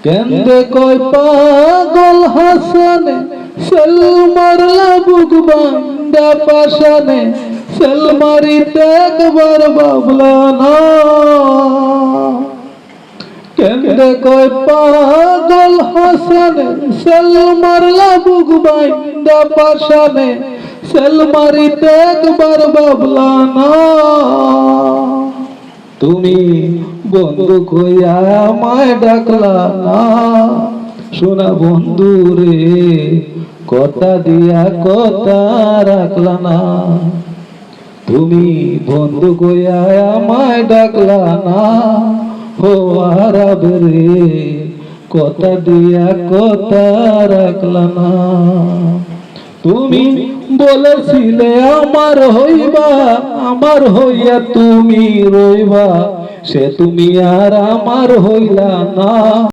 কেন্দ্রে কয় পাগল হাসানে সেল মারলা বুক বান্দা পাশানে সেল মারিতে একবার ভাবলা না। কেন্দ্রে কয় পাগল হাসানে সেল মারলা বুক বান্দা পাশানে সেল মারিতে একবার ভাবলা না। তুমি বন্ধু কইয়া আমায় ডাকলা না, শোনা বন্ধু রে কথা দিয়া কথা রাখলা না। তুমি বন্ধু কইয়া আমায় ডাকলা না, ও আরব রে কথা দিয়া কথা রাখলা না। তুমি বলেছিলে আমার হইবা, আমার হইয়া তুমি রইবা, সে তুমি আর আমার হইলা না।